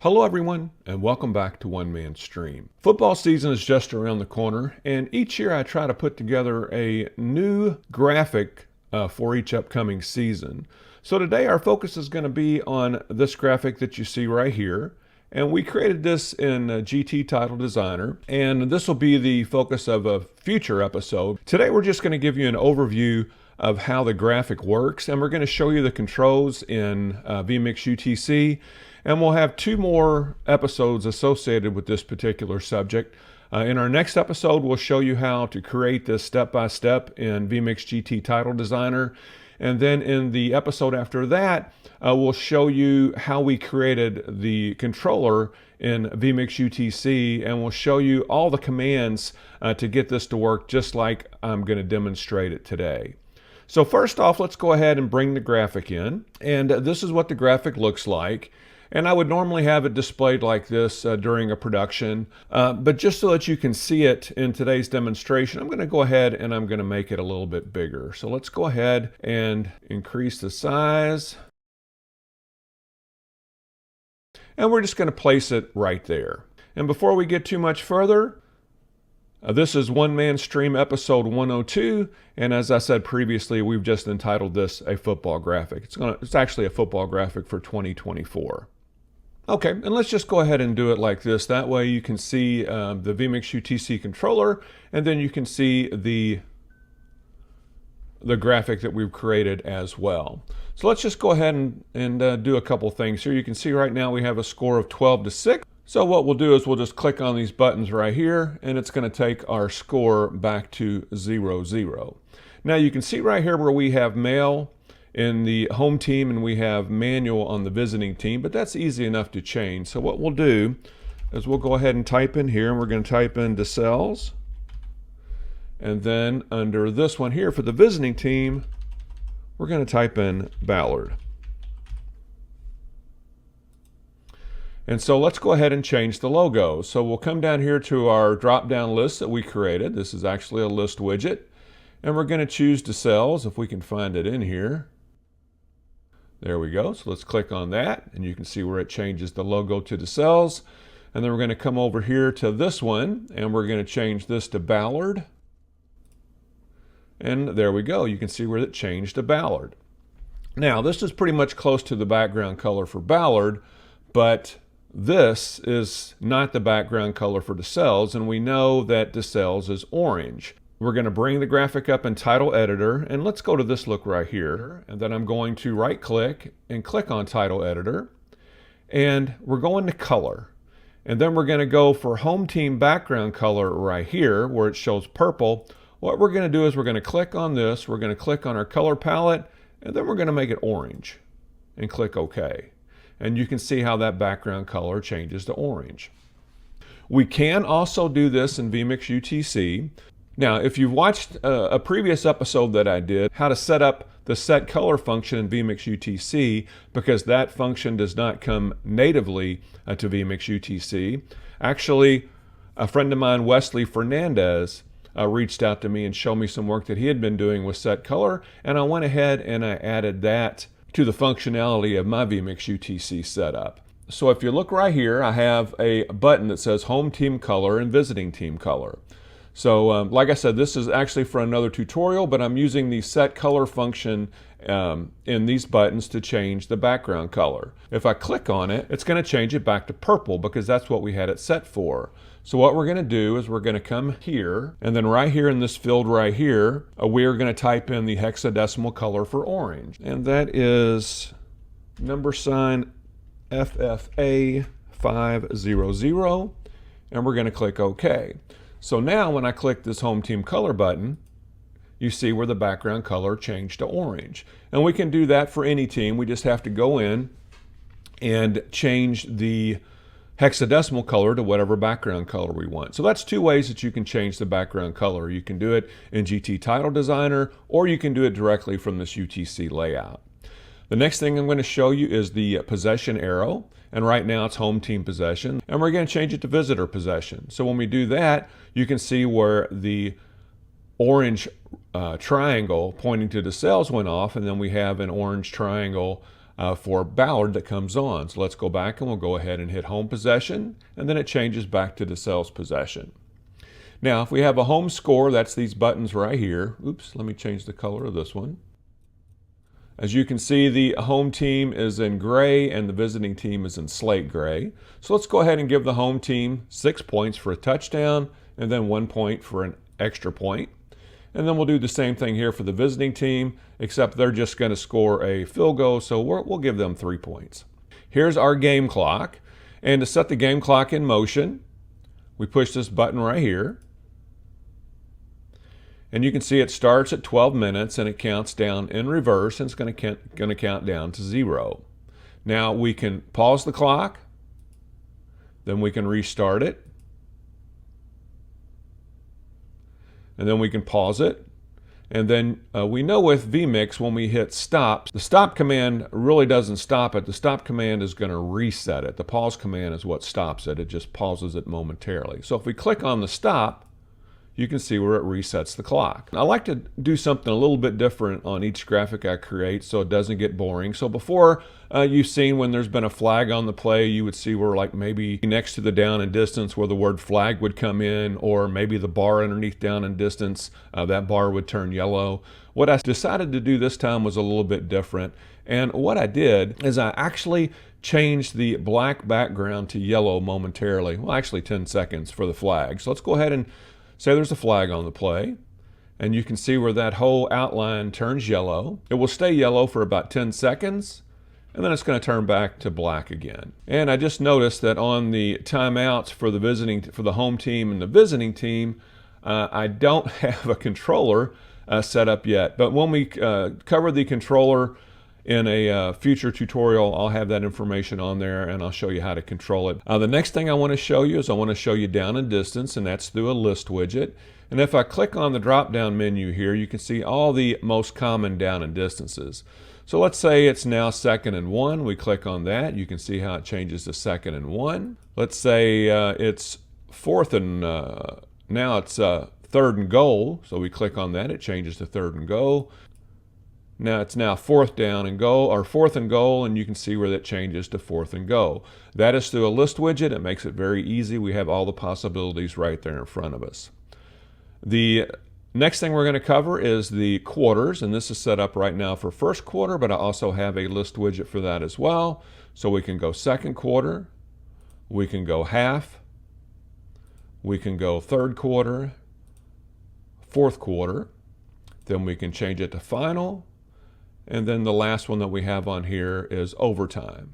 Hello everyone, and welcome back to One Man Stream. Football season is just around the corner, and each year I try to put together a new graphic for each upcoming season. So today our focus is going to be on this graphic that you see right here. And we created this in GT Title Designer, and this will be the focus of a future episode. Today we're just going to give you an overview of how the graphic works, and we're going to show you the controls in vMix UTC, and we'll have two more episodes associated with this particular subject. In our next episode, we'll show you how to create this step-by-step in vMix GT Title Designer, and then in the episode after that, we'll show you how we created the controller in vMix UTC, and we'll show you all the commands to get this to work just like I'm going to demonstrate it today. So first off, let's go ahead and bring the graphic in, and this is what the graphic looks like. And I would normally have it displayed like this during a production, but just so that you can see it in today's demonstration, I'm going to go ahead and I'm going to make it a little bit bigger. So let's go ahead and increase the size. And we're just going to place it right there. And before we get too much further, this is One Man Stream episode 102, and as I said previously, we've just entitled this a football graphic. It's actually a football graphic for 2024. Okay, and let's just go ahead and do it like this. That way you can see the vMix UTC controller, and then you can see the graphic that we've created as well. So let's just go ahead and do a couple things here. You can see right now we have a score of 12-6. So what we'll do is we'll just click on these buttons right here, and it's going to take our score back to 0-0. Now you can see right here where we have male in the home team and we have manual on the visiting team, but that's easy enough to change. So what we'll do is we'll go ahead and type in here, and we're going to type in DeSales, and then under this one here for the visiting team, we're going to type in Ballard. And so let's go ahead and change the logo. So we'll come down here to our drop-down list that we created. This is actually a list widget. And we're going to choose DeSales, if we can find it in here. There we go. So let's click on that, and you can see where it changes the logo to DeSales. And then we're going to come over here to this one, and we're going to change this to Ballard. And there we go. You can see where it changed to Ballard. Now, this is pretty much close to the background color for Ballard, but this is not the background color for DeSales, and we know that DeSales is orange. We're going to bring the graphic up in Title Editor, and let's go to this look right here. And then I'm going to right click and click on Title Editor, and we're going to color. And then we're going to go for home team background color right here where it shows purple. What we're going to do is we're going to click on this, we're going to click on our color palette, and then we're going to make it orange and click OK. And you can see how that background color changes to orange. We can also do this in vMix UTC. Now, if you've watched a previous episode that I did, how to set up the set color function in vMix UTC, because that function does not come natively to vMix UTC. Actually, a friend of mine, Wesley Fernandez, reached out to me and showed me some work that he had been doing with set color, and I went ahead and I added that to the functionality of my vMix UTC setup. So if you look right here, I have a button that says Home Team Color and Visiting Team Color. So like I said, this is actually for another tutorial, but I'm using the set color function in these buttons to change the background color. If I click on it, it's going to change it back to purple because that's what we had it set for. So what we're going to do is we're going to come here, and then right here in this field right here, we're going to type in the hexadecimal color for orange. And that is #FFA500, and we're going to click OK. So now when I click this Home Team Color button, you see where the background color changed to orange. And we can do that for any team. We just have to go in and change the hexadecimal color to whatever background color we want. So that's two ways that you can change the background color. You can do it in GT Title Designer, or you can do it directly from this UTC layout. The next thing I'm going to show you is the possession arrow. And right now it's home team possession, and we're going to change it to visitor possession. So when we do that, you can see where the orange triangle pointing to DeSales went off, and then we have an orange triangle for Ballard that comes on. So let's go back and we'll go ahead and hit home possession, and then it changes back to DeSalle's possession. Now, if we have a home score, that's these buttons right here. Oops, let me change the color of this one. As you can see, the home team is in gray and the visiting team is in slate gray. So let's go ahead and give the home team 6 points for a touchdown and then 1 point for an extra point. And then we'll do the same thing here for the visiting team, except they're just going to score a field goal, so we'll give them 3 points. Here's our game clock. And to set the game clock in motion, we push this button right here. And you can see it starts at 12 minutes and it counts down in reverse, and it's going to count down to 0. Now we can pause the clock, then we can restart it, and then we can pause it. And then we know with vMix when we hit stop, the stop command really doesn't stop it. The stop command is going to reset it. The pause command is what stops it. It just pauses it momentarily. So if we click on the stop, you can see where it resets the clock. I like to do something a little bit different on each graphic I create so it doesn't get boring. So before you've seen when there's been a flag on the play, you would see where like maybe next to the down and distance where the word flag would come in, or maybe the bar underneath down and distance, that bar would turn yellow. What I decided to do this time was a little bit different. And what I did is I actually changed the black background to yellow momentarily. Well, actually 10 seconds for the flag. So let's go ahead and say there's a flag on the play, and you can see where that whole outline turns yellow. It will stay yellow for about 10 seconds, and then it's going to turn back to black again. And I just noticed that on the timeouts for the home team and the visiting team, I don't have a controller set up yet. But when we cover the controller in a future tutorial, I'll have that information on there and I'll show you how to control it. The next thing I want to show you is I want to show you down and distance, and that's through a list widget. And if I click on the drop down menu here, you can see all the most common down and distances. So let's say it's now 2nd and 1. We click on that. You can see how it changes to 2nd and 1. Let's say it's 4th and now it's 3rd and goal. So we click on that. It changes to 3rd and goal. Now it's now 4th down and goal, or 4th and goal, and you can see where that changes to 4th and goal. That is through a list widget. It makes it very easy. We have all the possibilities right there in front of us. The next thing we're going to cover is the quarters, and this is set up right now for first quarter, but I also have a list widget for that as well. So we can go second quarter, we can go half, we can go third quarter, fourth quarter, then we can change it to final. And then the last one that we have on here is overtime.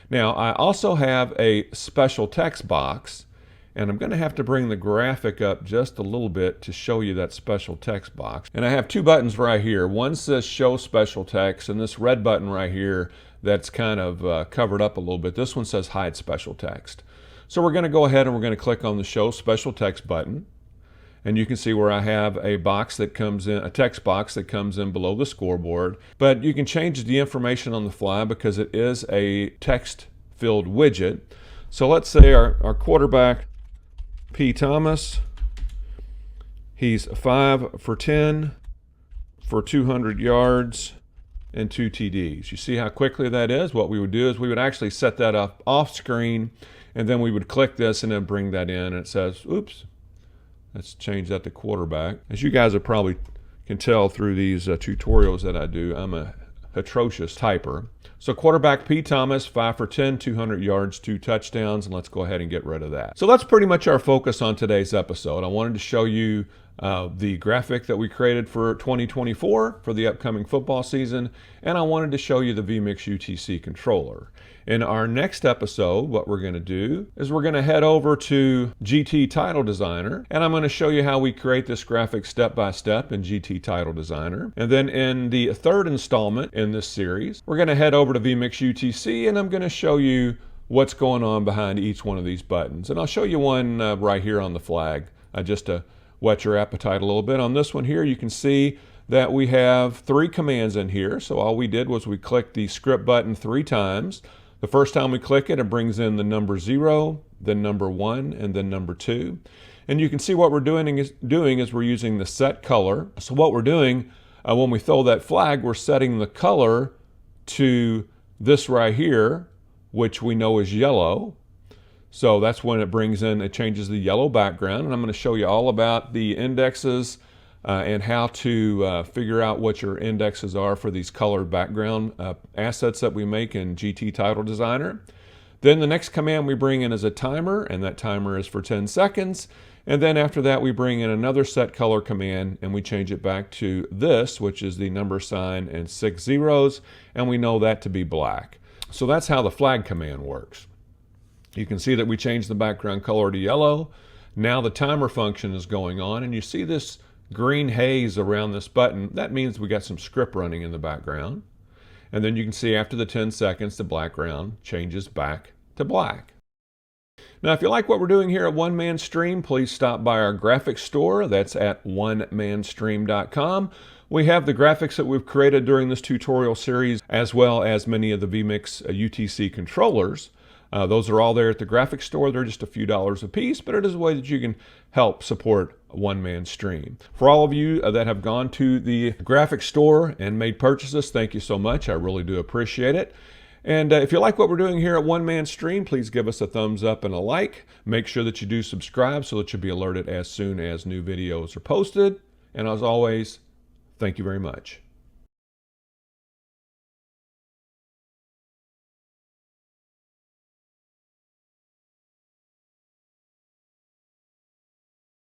Now, I also have a special text box, and I'm going to have to bring the graphic up just a little bit to show you that special text box. And I have two buttons right here. One says show special text, and this red button right here that's kind of covered up a little bit. This one says hide special text. So we're going to go ahead and we're going to click on the show special text button. And you can see where I have a box that comes in, a text box that comes in below the scoreboard. But you can change the information on the fly because it is a text-filled widget. So let's say our quarterback, P. Thomas, he's 5 for 10 for 200 yards and 2 TDs. You see how quickly that is? What we would do is we would actually set that up off screen, and then we would click this and then bring that in, and it says, oops. Let's change that to quarterback. As you guys probably can tell through these tutorials that I do, I'm a atrocious typer. So quarterback P. Thomas, 5 for 10, 200 yards, 2 touchdowns, and let's go ahead and get rid of that. So that's pretty much our focus on today's episode. I wanted to show you the graphic that we created for 2024 for the upcoming football season, and I wanted to show you the vMix UTC controller. In our next episode, what we're going to do is we're going to head over to GT Title Designer, and I'm going to show you how we create this graphic step by step in GT Title Designer. And then in the third installment in this series, we're going to head over to vMix UTC, and I'm going to show you what's going on behind each one of these buttons. And I'll show you one right here on the flag, just to whet your appetite a little bit. On this one here, you can see that we have 3 commands in here. So all we did was we clicked the script button 3 times. The first time we click it, it brings in the number 0, then number 1, and then number 2. And you can see what we're doing is we're using the set color. So what we're doing when we throw that flag, we're setting the color to this right here, which we know is yellow. So that's when it brings in, it changes the yellow background. And I'm going to show you all about the indexes and how to figure out what your indexes are for these colored background assets that we make in GT Title Designer. Then the next command we bring in is a timer, and that timer is for 10 seconds. And then after that, we bring in another set color command, and we change it back to this, which is the number sign and 6 zeros, and we know that to be black. So that's how the flag command works. You can see that we changed the background color to yellow. Now the timer function is going on, and you see this green haze around this button. That means we got some script running in the background. And then you can see after the 10 seconds, the background changes back to black. Now, if you like what we're doing here at One Man Stream, please stop by our graphics store. That's at onemanstream.com. We have the graphics that we've created during this tutorial series, as well as many of the vMix UTC controllers. Those are all there at the graphics store. They're just a few dollars a piece, but it is a way that you can help support One Man Stream. For all of you that have gone to the graphics store and made purchases, thank you so much. I really do appreciate it. And if you like what we're doing here at One Man Stream, please give us a thumbs up and a like. Make sure that you do subscribe so that you'll be alerted as soon as new videos are posted. And as always, thank you very much.